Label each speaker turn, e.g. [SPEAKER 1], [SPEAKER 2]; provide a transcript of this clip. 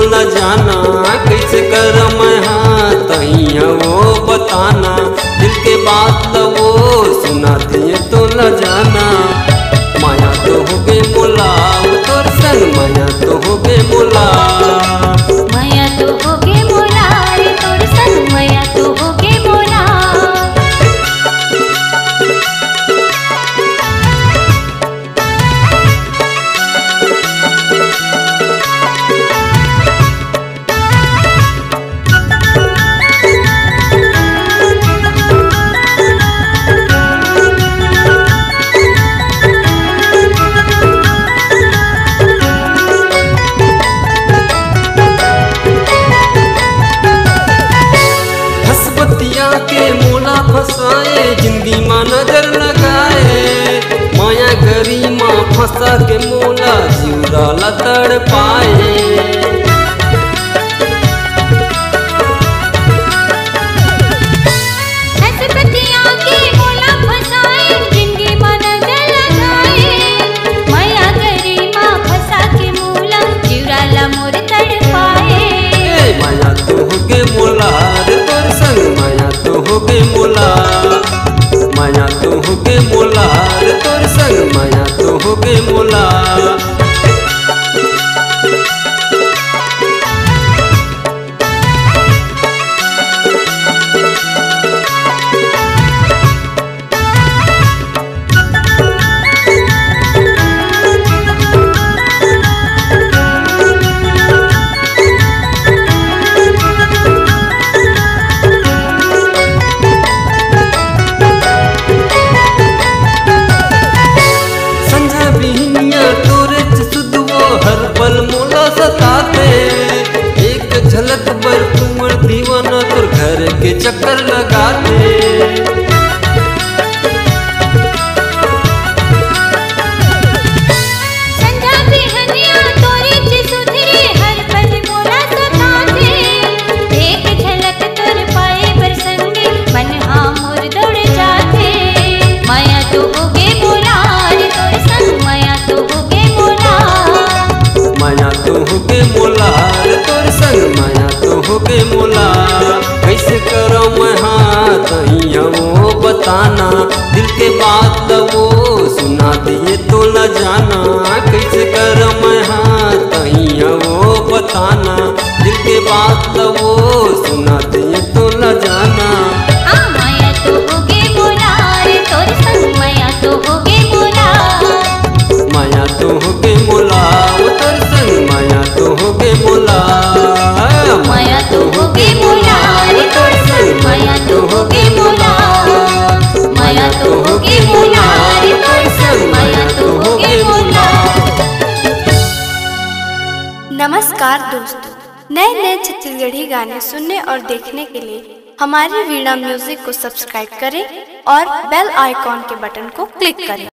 [SPEAKER 1] तो न जाना, कैसे कर मैं हाँ तहिया वो बताना, दिल के बात वो सुना दिए तो न जाना। माया तो हो गए मोला तोर संग, माया तो हो गए मोला,
[SPEAKER 2] माया तो हो गए मोला तोर संग, माया तो हो गए मोला।
[SPEAKER 1] के मोला फसाए जिंदगी माँ नजर लगाए, माया गरी माँ फंसा के मोला जीवरा तड़ पाए। माया तो हो गए मोला रे तोर संग, माया तो हो गए मोला, माया तो हो गए मोला रे तोर संग, माया तो हो गए मोला। हर पल मोला सताते, एक झलक बर तुमर दीवाना तोर घर के चक्कर लगाते। माया तो हो गए मोला रे तोर संग, माया तो हो गए मोला, कैसे करो मैं हाँ तहिया वो बताना, दिल के बात वो सुना दिए तो न जाना, कैसे करो मैं हाँ तहिया वो बताना, दिल के बात वो सुना दिए तो न जाना।
[SPEAKER 2] माया तो हो गए मोला रे तोर संग, माया तो हो गए मोला,
[SPEAKER 1] माया तो हो गए मोला तोर संग, माया तो हो गए मोला,
[SPEAKER 2] माया तो हो गए मोला रे तोर संग, माया तो हो गए मोला, माया तो हो गए मोला रे तोर संग, माया तो हो गए मोला।
[SPEAKER 3] नमस्कार दोस्तों, नए नए छत्तीसगढ़ी गाने सुनने और देखने के लिए हमारी वीणा म्यूजिक को सब्सक्राइब करें और बेल आइकॉन के बटन को क्लिक करें।